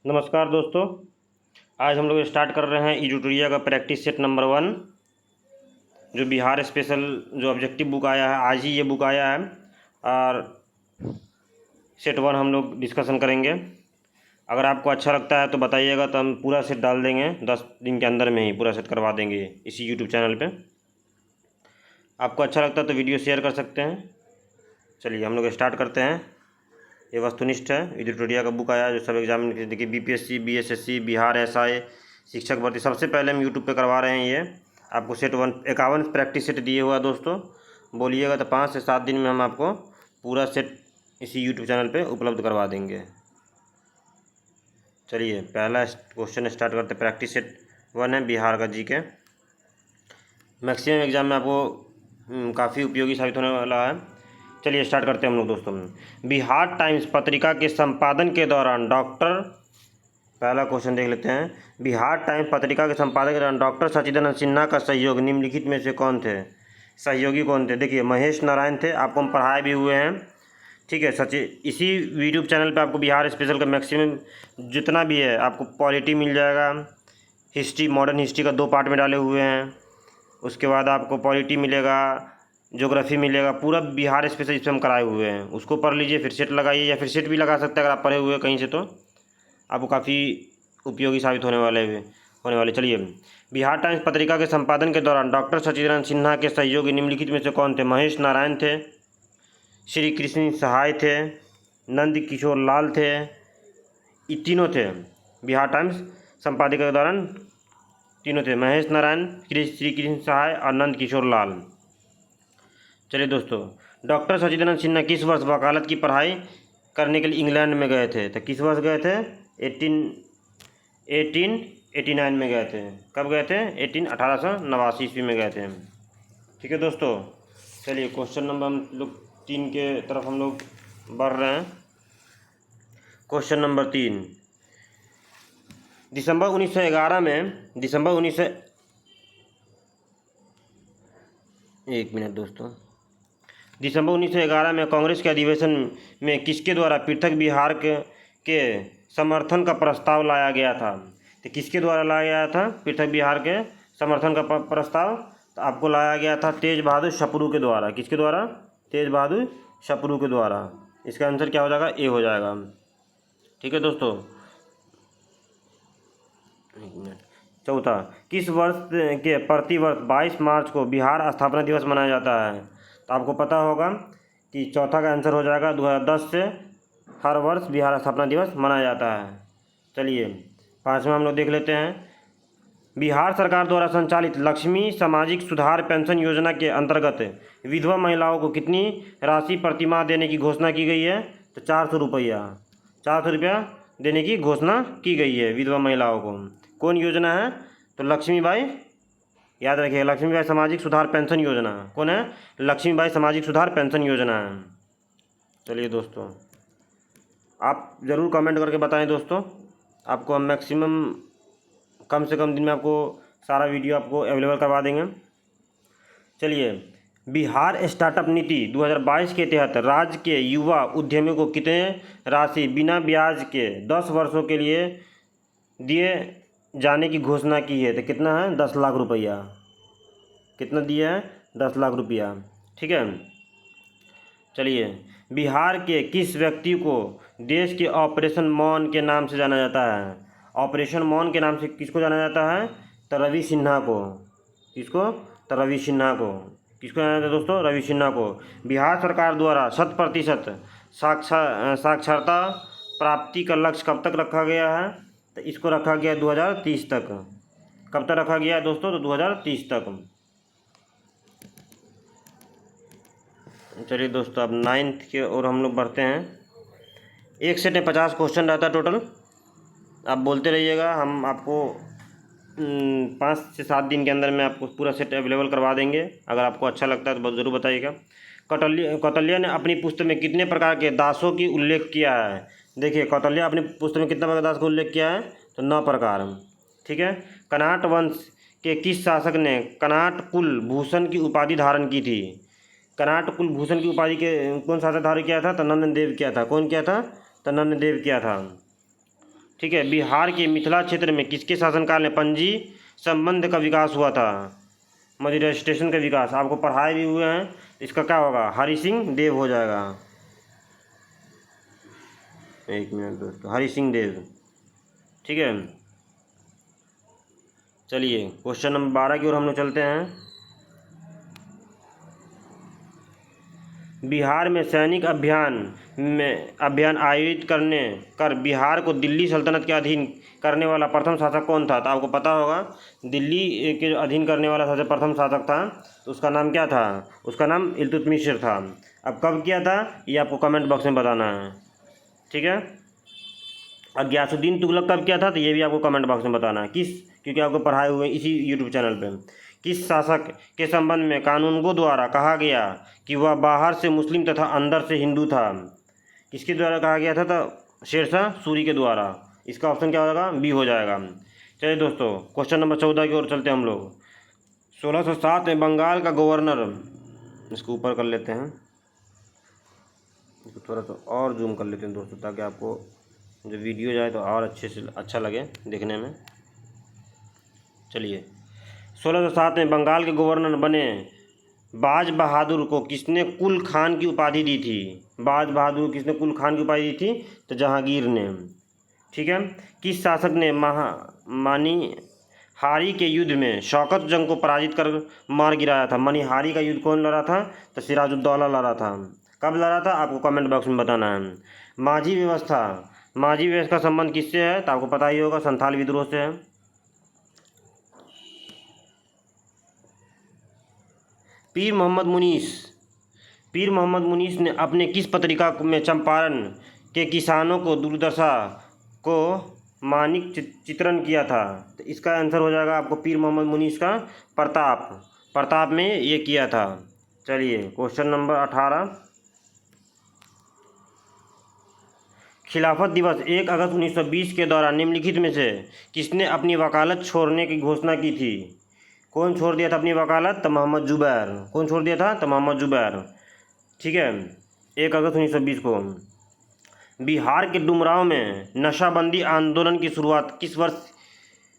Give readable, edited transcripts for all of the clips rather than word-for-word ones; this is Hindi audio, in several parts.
नमस्कार दोस्तों। आज हम लोग स्टार्ट कर रहे हैं एडिटोरिया का प्रैक्टिस सेट नंबर 1, जो बिहार स्पेशल जो ऑब्जेक्टिव बुक आया है। आज ही ये बुक आया है और सेट 1 हम लोग डिस्कशन करेंगे। अगर आपको अच्छा लगता है तो बताइएगा, तो हम पूरा सेट डाल देंगे। 10 दिन के अंदर में ही पूरा सेट करवा देंगे इसी यूट्यूब चैनल पे। आपको अच्छा लगता है तो वीडियो शेयर कर सकते हैं। चलिए हम लोग स्टार्ट करते हैं। ये वस्तुनिष्ठ है, एडिटोरिया का बुक आया जो सब एग्जाम देखिए, बीपीएससी, बीएसएससी, बिहार एसआई, शिक्षक भर्ती सबसे पहले हम यूट्यूब पे करवा रहे हैं। ये आपको सेट 1 51 प्रैक्टिस सेट दिए हुआ दोस्तों। बोलिएगा तो 5 से 7 दिन में हम आपको पूरा सेट इसी यूट्यूब चैनल पे उपलब्ध करवा देंगे। चलिए पहला क्वेश्चन स्टार्ट करते। प्रैक्टिस सेट 1 है, बिहार का जीके। मैक्सिमम एग्जाम में आपको काफ़ी उपयोगी साबित होने वाला है। चलिए स्टार्ट करते हैं हम लोग दोस्तों। बिहार टाइम्स पत्रिका के संपादन के दौरान पहला क्वेश्चन देख लेते हैं। बिहार टाइम्स पत्रिका के संपादन के दौरान डॉक्टर सचिदानंद सिन्हा का सहयोग निम्नलिखित में से कौन थे? सहयोगी कौन थे? देखिए, महेश नारायण थे। आपको हम पढ़ाए भी हुए हैं, ठीक है। इसी यूट्यूब चैनल पे आपको बिहार स्पेशल का मैक्सिमम जितना भी है आपको पॉलिटी मिल जाएगा। हिस्ट्री, मॉडर्न हिस्ट्री का 2 पार्ट में डाले हुए हैं। उसके बाद आपको पॉलिटी मिलेगा, ज्योग्राफी मिलेगा। पूरा बिहार स्पेशल इस पर हम कराए हुए हैं। उसको पढ़ लीजिए, फिर सेट लगाइए, या फिर सेट भी लगा सकते हैं अगर आप पढ़े हुए हैं कहीं से, तो आपको काफ़ी उपयोगी साबित होने वाले। चलिए, बिहार टाइम्स पत्रिका के संपादन के दौरान डॉक्टर सचिदानंद सिन्हा के सहयोगी निम्नलिखित में से कौन थे? महेश नारायण थे, श्री कृष्ण सहाय थे, नंद किशोर लाल थे। ये तीनों थे बिहार टाइम्स संपादिका के दौरान। तीनों थे, महेश नारायण, श्री कृष्ण सहाय और नंद किशोर लाल। चलिए दोस्तों, डॉक्टर सचिदानंद सिन्हा किस वर्ष वकालत की पढ़ाई करने के लिए इंग्लैंड में गए थे? तो किस वर्ष गए थे? 1889 में गए थे। कब गए थे? 1889 ईस्वी में गए थे। ठीक है दोस्तों। चलिए क्वेश्चन नंबर हम लोग 3 के तरफ हम लोग बढ़ रहे हैं। क्वेश्चन नंबर 3, दिसंबर 1911 में एक मिनट दोस्तों। दिसंबर 1911 में कांग्रेस के अधिवेशन में किसके द्वारा पृथक बिहार के समर्थन का प्रस्ताव लाया गया था? तो किसके द्वारा लाया गया था पृथक बिहार के समर्थन का प्रस्ताव? तो आपको लाया गया था तेज बहादुर सप्रू के द्वारा। किसके द्वारा? तेज बहादुर सप्रू के द्वारा। इसका आंसर क्या हो जाएगा? ए हो जाएगा। ठीक है दोस्तों। एक मिनट। चौथा, किस वर्ष के प्रतिवर्ष 22 मार्च को बिहार स्थापना दिवस मनाया जाता है? तो आपको पता होगा कि चौथा का आंसर हो जाएगा 2010 से हर वर्ष बिहार स्थापना दिवस मनाया जाता है। चलिए 5वां हम लोग देख लेते हैं। बिहार सरकार द्वारा संचालित लक्ष्मी सामाजिक सुधार पेंशन योजना के अंतर्गत विधवा महिलाओं को कितनी राशि प्रतिमाह देने की घोषणा की गई है? तो 400 रुपया। 400 रुपया देने की घोषणा की गई है विधवा महिलाओं को। कौन योजना है? तो लक्ष्मीबाई, याद रखिए, लक्ष्मीबाई सामाजिक सुधार पेंशन योजना। कौन है? लक्ष्मीबाई सामाजिक सुधार पेंशन योजना है। चलिए दोस्तों, आप ज़रूर कमेंट करके बताएं दोस्तों। आपको हम मैक्सिमम कम से कम दिन में आपको सारा वीडियो आपको अवेलेबल करवा देंगे। चलिए, बिहार स्टार्टअप नीति 2022 के तहत राज्य के युवा उद्यमियों को कितने राशि बिना ब्याज के 10 वर्षों के लिए दिए जाने की घोषणा की है? तो कितना है? 10 लाख रुपया। कितना दिया है? 10 लाख रुपया। ठीक है। चलिए, बिहार के किस व्यक्ति को देश के ऑपरेशन मौन के नाम से जाना जाता है? ऑपरेशन मौन के नाम से किसको जाना जाता है? तो रवि सिन्हा को। किसको? तो रवि सिन्हा को। किसको जाना जाता है दोस्तों? रवि सिन्हा को। बिहार सरकार द्वारा 100% साक्षरता प्राप्ति का लक्ष्य कब तक रखा गया है? तो इसको रखा गया 2030 तक। कब तक रखा गया है दोस्तों? तो 2030 तक। चलिए दोस्तों, अब 9th के और हम लोग बढ़ते हैं। एक सेट में 50 क्वेश्चन रहता है टोटल। आप बोलते रहिएगा, हम आपको 5 से 7 दिन के अंदर में आपको पूरा सेट अवेलेबल करवा देंगे। अगर आपको अच्छा लगता है तो ज़रूर बताइएगा। कौटिल्य ने अपनी पुस्तक में कितने प्रकार के दासों की उल्लेख किया है? देखिए, कौटिल्य अपनी पुस्तक में कितने प्रकार के दास का उल्लेख किया है? तो 9 प्रकार। ठीक है। कनाट वंश के किस शासक ने कनाट कुलभूषण की उपाधि धारण की थी? कनाट कुलभूषण की उपाधि के कौन शासक धारण किया था? तो नंददेव किया था। कौन किया था? तो नंददेव किया था। ठीक है। बिहार के मिथिला क्षेत्र में किसके शासनकाल में पंजी संबंध का विकास हुआ था? मध्य रजिस्ट्रेशन का विकास आपको पढ़ाए भी हुए हैं। इसका क्या होगा? हरि सिंह देव हो जाएगा। एक मिनट दोस्तों, हरि सिंह देव। ठीक है, चलिए क्वेश्चन नंबर 12 की ओर हम लोग चलते हैं। बिहार में सैनिक अभियान आयोजित कर बिहार को दिल्ली सल्तनत के अधीन करने वाला प्रथम शासक कौन था? तो आपको पता होगा, दिल्ली के अधीन करने वाला सबसे प्रथम शासक था, तो उसका नाम क्या था? उसका नाम इल्तुतमिश था। अब कब किया था ये आपको कमेंट बॉक्स में बताना है। ठीक है, और गयासुद्दीन तुगलक कब किया था तो ये भी आपको कमेंट बॉक्स में बताना है। क्योंकि आपको पढ़ाए हुए इसी यूट्यूब चैनल पे। किस शासक के संबंध में कानूनगो द्वारा कहा गया कि वह बाहर से मुस्लिम तथा अंदर से हिंदू था? किसके द्वारा कहा गया था? तो शेरशाह सूरी के द्वारा। इसका ऑप्शन क्या होगा? बी हो जाएगा। चलिए दोस्तों, क्वेश्चन नंबर 14 की ओर चलते हैं हम लोग। 1607 में बंगाल का गवर्नर, इसको ऊपर कर लेते हैं, इसको थोड़ा सा और जूम कर लेते हैं दोस्तों, ताकि आपको जो वीडियो जाए तो और अच्छे से अच्छा लगे देखने में। चलिए, 1607 में बंगाल के गवर्नर बने बाज बहादुर को किसने कुल खान की उपाधि दी थी? बाज बहादुर को किसने कुल खान की उपाधि दी थी? तो जहांगीर ने। ठीक है। किस शासक ने मनिहारी के युद्ध में शौकत जंग को पराजित कर मार गिराया था? मनिहारी का युद्ध कौन लड़ा था? तो सिराजुद्दौला लड़ा था। कब लड़ा था आपको कमेंट बॉक्स में बताना है। माझी व्यवस्था का संबंध किससे है? तो आपको पता ही होगा, संथाल विद्रोह से है। पीर मोहम्मद मुनीस ने अपने किस पत्रिका में चंपारण के किसानों को दुर्दशा को मानिक चित्रण किया था? तो इसका आंसर हो जाएगा आपको पीर मोहम्मद मुनीस का प्रताप में ये किया था। चलिए क्वेश्चन नंबर 18। खिलाफत दिवस 1 अगस्त 1920 के दौरान निम्नलिखित में से किसने अपनी वकालत छोड़ने की घोषणा की थी? कौन छोड़ दिया था अपनी वकालत? तो मोहम्मद जुबैर। कौन छोड़ दिया था? तो मोहम्मद जुबैर। ठीक है, 1 अगस्त 1920 को। बिहार के डुमरांव में नशाबंदी आंदोलन की शुरुआत किस वर्ष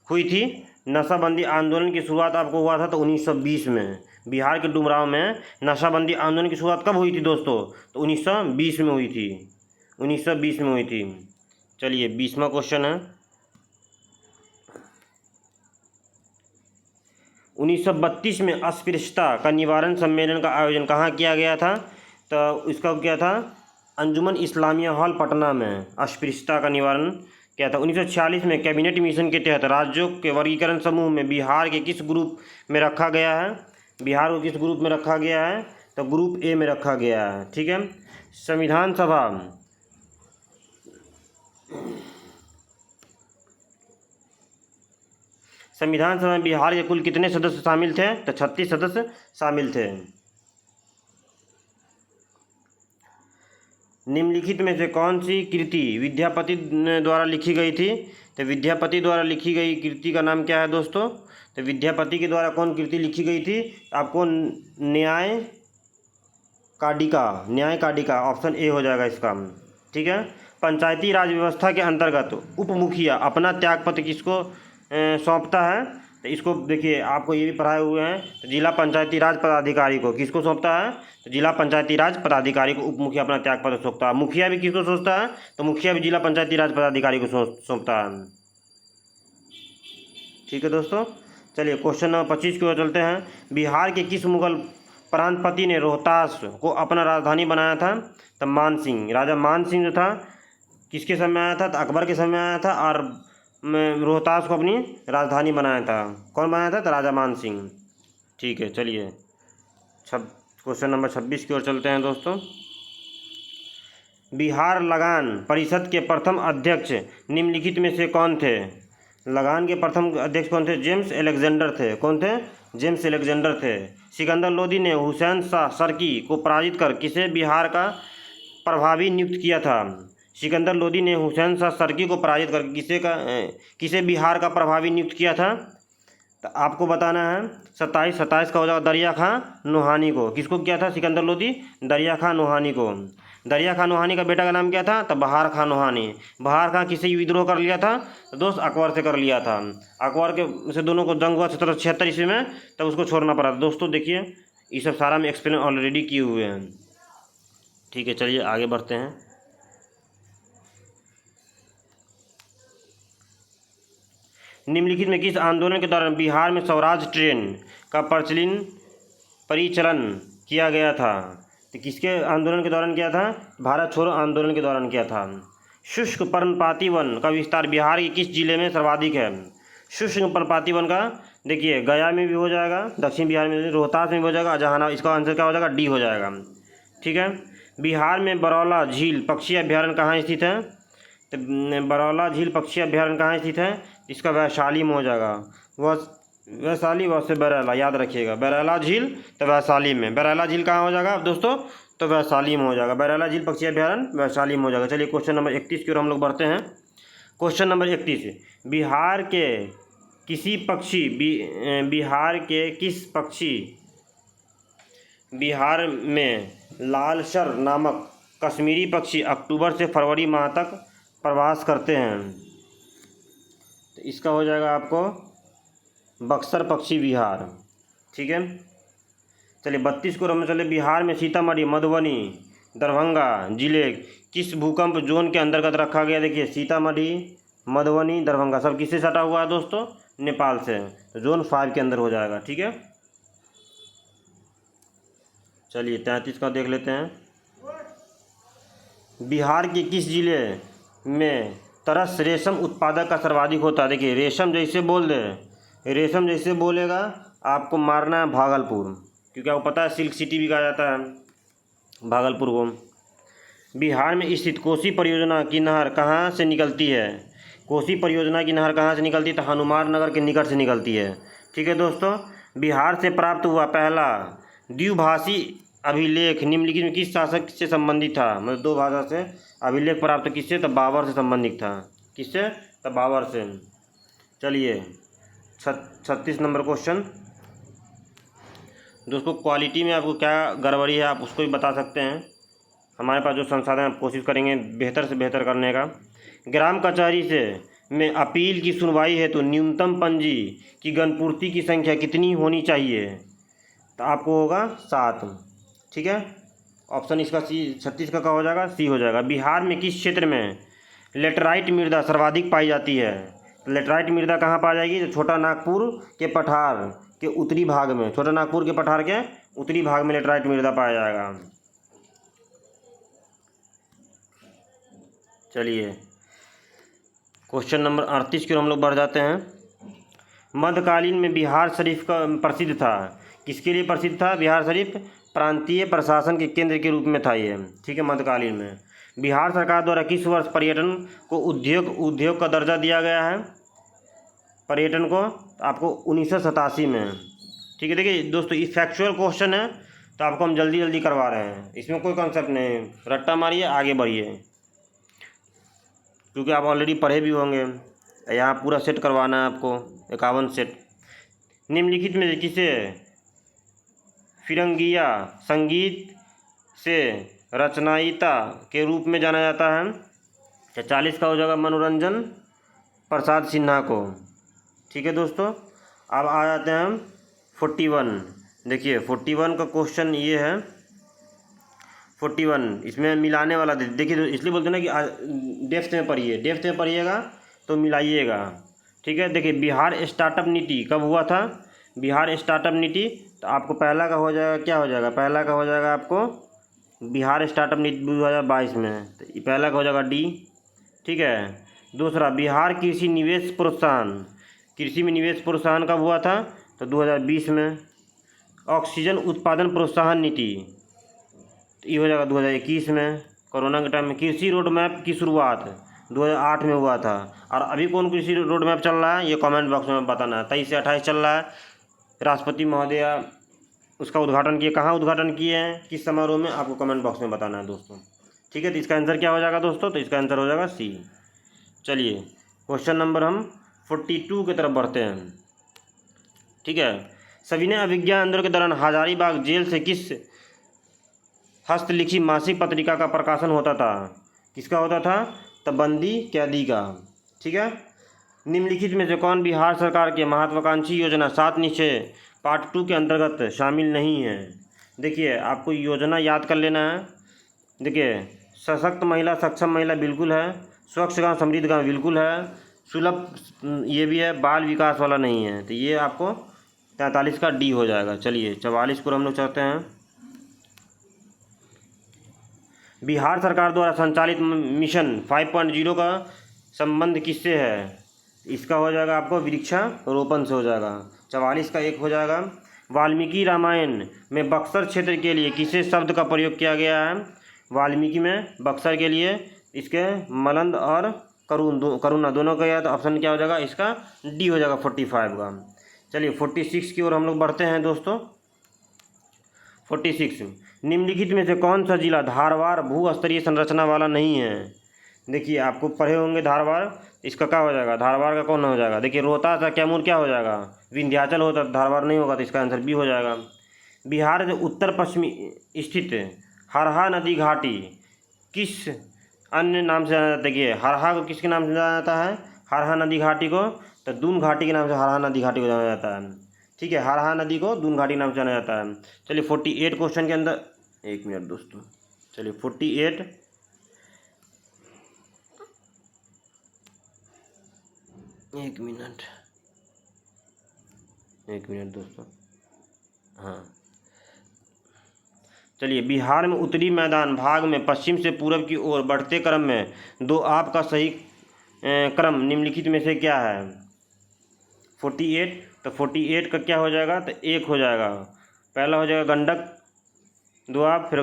हुई थी? नशाबंदी आंदोलन की शुरुआत आपको हुआ था तो 1920 में। बिहार के डुमरांव में नशाबंदी आंदोलन की शुरुआत कब हुई थी दोस्तों? तो 1920 में हुई थी। 1920 में हुई थी। चलिए 20वां क्वेश्चन है। 1932 में अस्पृश्यता का निवारण सम्मेलन का आयोजन कहाँ किया गया था? तो इसका क्या था? अंजुमन इस्लामिया हॉल पटना में अस्पृश्यता का निवारण किया था। 1946 में कैबिनेट मिशन के तहत राज्यों के वर्गीकरण समूह में बिहार के किस ग्रुप में रखा गया है? बिहार को किस ग्रुप में रखा गया है? तो ग्रुप ए में रखा गया है। ठीक है। संविधान सभा में बिहार के कुल कितने सदस्य शामिल थे? तो 36 सदस्य शामिल थे। निम्नलिखित में से कौन सी कृति विद्यापति द्वारा लिखी गई थी? तो विद्यापति द्वारा लिखी गई कृति का नाम क्या है दोस्तों? तो विद्यापति के द्वारा कौन कृति लिखी गई थी? आपको न्याय काटिका ऑप्शन ए हो जाएगा इसका। ठीक है। पंचायती राज व्यवस्था के अंतर्गत उप मुखिया अपना त्यागपत्र किसको सौंपता है? तो इसको देखिए, आपको ये भी पढ़ाए हुए हैं। तो जिला पंचायती राज पदाधिकारी को किसको सौंपता है? तो जिला पंचायती राज पदाधिकारी को उप मुखिया अपना त्यागपत्र सौंपता है। मुखिया भी किसको सोचता है? तो मुखिया भी जिला पंचायती राज पदाधिकारी को सौंपता है। ठीक है दोस्तों, चलिए क्वेश्चन नंबर 25 की ओर चलते हैं। बिहार के किस मुगल प्रांतपति ने रोहतास को अपना राजधानी बनाया था? तो मान सिंह। राजा मान सिंह जो था किसके समय आया था? तो अकबर के समय आया था और रोहतास को अपनी राजधानी बनाया था। कौन बनाया था? तो राजा मान सिंह। ठीक है, चलिए क्वेश्चन नंबर 26 की ओर चलते हैं दोस्तों। बिहार लगान परिषद के प्रथम अध्यक्ष निम्नलिखित में से कौन थे? लगान के प्रथम अध्यक्ष कौन थे? जेम्स अलेक्जेंडर थे। कौन थे? जेम्स अलेक्जेंडर थे। सिकंदर लोदी ने हुसैन शाह सरकी को पराजित कर किसे बिहार का प्रभावी नियुक्त किया था? सिकंदर लोदी ने हुसैन शाह सरकी को पराजित कर किसे बिहार का प्रभावी नियुक्त किया था? तो आपको बताना है 27 का हो जाएगा दरिया खां नोहानी को। किसको किया था सिकंदर लोदी? दरिया खां नोहानी को। दरिया खान नोहानी का बेटा का नाम क्या था? तो बहार खान नोहानी। बहार खान किससे विद्रोह कर लिया था? तो दोस्त अकबर से कर लिया था। अकबर के से दोनों को जंग हुआ 1776 ईस्वी में, तब उसको छोड़ना पड़ा था। दोस्तों देखिए ये सब सारा में एक्सप्लेन ऑलरेडी किए हुए हैं। ठीक है, चलिए आगे बढ़ते हैं। निम्नलिखित में किस आंदोलन के दौरान बिहार में स्वराज ट्रेन का परिचलन किया गया था? तो किसके आंदोलन के दौरान किया था? भारत छोड़ो आंदोलन के दौरान किया था। शुष्क पर्णपाती वन का विस्तार बिहार के किस जिले में सर्वाधिक है? शुष्क पर्णपाती वन का देखिए गया में भी हो जाएगा, दक्षिण बिहार में रोहतास में भी हो जाएगा, जहानाबाद। इसका आंसर क्या हो जाएगा? डी हो जाएगा। ठीक है, बिहार में बरौला झील पक्षी अभ्यारण्य कहाँ स्थित है? तो बरौला झील पक्षी अभ्यारण्य कहाँ स्थित है? इसका वैशाली में हो जाएगा। वैशाली से बरैला, याद रखिएगा। बरैला झील तो वैशाली में। बरैला झील कहाँ हो जाएगा दोस्तों? तो वैशाली में हो जाएगा। बरैला झील पक्षी अभ्यारण्य वैशाली में हो जाएगा। चलिए क्वेश्चन नंबर 31 की ओर हम लोग बढ़ते हैं। क्वेश्चन नंबर 31, बिहार के किस पक्षी बिहार में लालसर नामक कश्मीरी पक्षी अक्टूबर से फरवरी माह तक प्रवास करते हैं? तो इसका हो जाएगा आपको बक्सर पक्षी बिहार। ठीक है, चलिए 32 को हम चले। बिहार में सीतामढ़ी, मधुबनी, दरभंगा जिले किस भूकंप जोन के अंतर्गत रखा गया? देखिए सीतामढ़ी, मधुबनी, दरभंगा सब किससे सटा हुआ है दोस्तों? नेपाल से। तो जोन 5 के अंदर हो जाएगा। ठीक है, चलिए 33 का देख लेते हैं। बिहार के किस जिले में तरस रेशम उत्पादक का सर्वाधिक होता है? देखिए रेशम जैसे बोल दे, रेशम जैसे बोलेगा आपको मारना है भागलपुर, क्योंकि आपको पता है सिल्क सिटी भी कहा जाता है भागलपुर को। बिहार में स्थित कोसी परियोजना की नहर कहाँ से निकलती है? कोसी परियोजना की नहर कहाँ से निकलती है? तो हनुमान नगर के निकट से निकलती है। ठीक है दोस्तों, बिहार से प्राप्त हुआ पहला द्विभाषी अभिलेख निम्नलिखित में किस शासक से संबंधित था? मतलब 2 भाषा से अभिलेख प्राप्त किससे? तो बाबर से संबंधित था। किससे? तो बाबर से। चलिए 36 नंबर क्वेश्चन। दोस्तों क्वालिटी में आपको क्या गड़बड़ी है आप उसको भी बता सकते हैं। हमारे पास जो संसाधन आप कोशिश करेंगे बेहतर से बेहतर करने का। ग्राम कचहरी से में अपील की सुनवाई है तो न्यूनतम पंजी की गणपूर्ति की संख्या कितनी होनी चाहिए? तो आपको होगा 7। ठीक है, ऑप्शन इसका सी 36 का हो जाएगा, सी हो जाएगा। बिहार में किस क्षेत्र में लेटराइट मृदा सर्वाधिक पाई जाती है? लेटराइट मृदा कहाँ पाई जाएगी? तो छोटा नागपुर के पठार के उत्तरी भाग में, छोटा नागपुर के पठार के उत्तरी भाग में लेटराइट मृदा पाया जाएगा। चलिए क्वेश्चन नंबर 38 की ओर हम लोग बढ़ जाते हैं। मध्यकालीन में बिहार शरीफ का प्रसिद्ध था, किसके लिए प्रसिद्ध था? बिहार शरीफ प्रांतीय प्रशासन के केंद्र के रूप में था ये। ठीक है, मध्यकालीन में। बिहार सरकार द्वारा किस वर्ष पर्यटन को उद्योग का दर्जा दिया गया है? पर्यटन को आपको 1987 में। ठीक है, देखिए दोस्तों ये फैक्चुअल क्वेश्चन है तो आपको हम जल्दी जल्दी करवा रहे हैं, इसमें कोई कॉन्सेप्ट नहीं, रट्टा मारिए आगे बढ़िए, क्योंकि आप ऑलरेडी पढ़े भी होंगे। यहाँ पूरा सेट करवाना है आपको, 51 सेट। निम्नलिखित में किसे फिरंगिया संगीत से रचनायिता के रूप में जाना जाता है? 40 का हो जाएगा मनोरंजन प्रसाद सिन्हा को। ठीक है दोस्तों, अब आ जाते हैं हम 41। देखिए 41 का क्वेश्चन ये है। 41 इसमें मिलाने वाला देखिए, तो इसलिए बोलते हैं ना कि डेप्थ में पढ़िए, डेप्थ में पढ़िएगा तो मिलाइएगा। ठीक है, देखिए बिहार स्टार्टअप नीति कब हुआ था? बिहार स्टार्टअप नीति तो आपको पहला का हो जाएगा, क्या हो जाएगा? पहला का हो जाएगा आपको बिहार स्टार्टअप नीति 2022 में, तो ये पहला का हो जाएगा डी। ठीक है, दूसरा बिहार कृषि निवेश प्रोत्साहन, कृषि में निवेश प्रोत्साहन कब हुआ था? तो 2020 में। ऑक्सीजन उत्पादन प्रोत्साहन नीति तो ये हो जाएगा 2021 में, कोरोना के टाइम में। कृषि रोड मैप की शुरुआत 2008 में हुआ था। और अभी कौन कृषि रोड मैप चल रहा है ये कमेंट बॉक्स में बताना है। 23 से 28 चल रहा है। राष्ट्रपति महोदय उसका उद्घाटन किए, कहाँ उद्घाटन किए हैं, किस समारोह में, आपको कमेंट बॉक्स में बताना है दोस्तों। ठीक है, तो इसका आंसर क्या हो जाएगा दोस्तों? तो इसका आंसर हो जाएगा सी। चलिए क्वेश्चन नंबर हम 42 की तरफ बढ़ते हैं। ठीक है, सविनय अवज्ञा आंदोलन के दौरान हस्तलिखित मासिक पत्रिका का प्रकाशन होता था। किसका होता था? तबंदी कैदी का। ठीक है। निम्नलिखित में से कौन बिहार सरकार के महत्वाकांक्षी योजना 7 निश्चय पार्ट 2 के अंतर्गत शामिल नहीं है? देखिए, आपको योजना याद कर लेना है। देखिए, सशक्त महिला सक्षम महिला बिल्कुल है, स्वच्छ गांव समृद्ध गांव बिल्कुल है, सुलभ ये भी है, बाल विकास वाला नहीं है। तो ये आपको 43 का डी हो जाएगा। चलिए 44 पर हम लोग चलते हैं। बिहार सरकार द्वारा संचालित मिशन 5.0 का संबंध किससे है? इसका हो जाएगा आपको वृक्षारोपण से हो जाएगा। 44 का 1 हो जाएगा। वाल्मीकि रामायण में बक्सर क्षेत्र के लिए किसे शब्द का प्रयोग किया गया है? वाल्मीकि में बक्सर के लिए इसके मलंद और करुणा दोनों का याद ऑप्शन क्या हो जाएगा? इसका डी हो जाएगा 45 का। चलिए 46 की ओर हम लोग बढ़ते हैं दोस्तों। 46, निम्नलिखित में से कौन सा जिला धारवाड़ भू स्तरीय संरचना वाला नहीं है? देखिए, आपको पढ़े होंगे धारवाड़, इसका क्या हो जाएगा? धारवाड़ का कौन हो जाएगा? देखिए, रोहतास या कैमूर क्या हो जाएगा? विंध्याचल होता, धारवाड़ नहीं होगा, तो इसका आंसर बी हो जाएगा। बिहार के उत्तर पश्चिमी स्थित हरहा नदी घाटी किस अन्य नाम से जाना जाता है? देखिए, हरहा को किसके नाम से जाना जाता है? हरहा नदी घाटी को तो दून घाटी के नाम से हरहा नदी घाटी को जाना जाता है। ठीक है, हरहा नदी को दून घाटी के नाम से जाना जाता है। चलिए 48 क्वेश्चन के अंदर, एक मिनट दोस्तों, चलिए 48, एक मिनट दोस्तों। हाँ, चलिए, बिहार में उत्तरी मैदान भाग में पश्चिम से पूर्व की ओर बढ़ते क्रम में दो आप का सही क्रम निम्नलिखित में से क्या है? 48, तो 48 का क्या हो जाएगा? तो 1 हो जाएगा। पहला हो जाएगा गंडक दोआब, फिर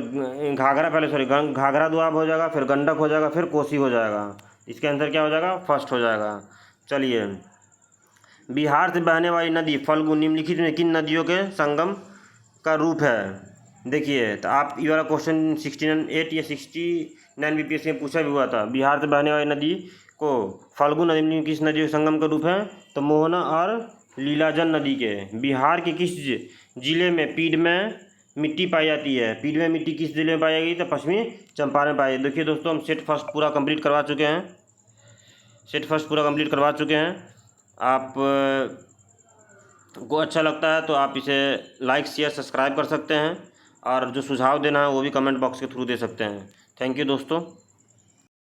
घाघरा दोआब हो जाएगा, फिर गंडक हो जाएगा, फिर कोसी हो जाएगा। इसका आंसर क्या हो जाएगा? फर्स्ट हो जाएगा। चलिए, बिहार से बहने वाली नदी फल्गु निम्नलिखित में किन नदियों के संगम का रूप है? देखिए, तो आप ये वाला क्वेश्चन 68 या 69 बीपीएससी में पूछा भी हुआ था। बिहार से बहने वाली नदी को फल्गु नदी में किस नदी के संगम का रूप है? तो मोहना और लीलाजन नदी के। बिहार के किस जिले में पीढ़ में मिट्टी पाई जाती है? पीढ़ में मिट्टी किस जिले में पाई जाएगी? तो पश्चिमी चंपारण में पाई जाएगी। देखिए दोस्तों, हम सेट फर्स्ट पूरा कंप्लीट करवा चुके हैं। आप को अच्छा लगता है तो आप इसे लाइक शेयर सब्सक्राइब कर सकते हैं, और जो सुझाव देना है वो भी कमेंट बॉक्स के थ्रू दे सकते हैं। थैंक यू दोस्तों।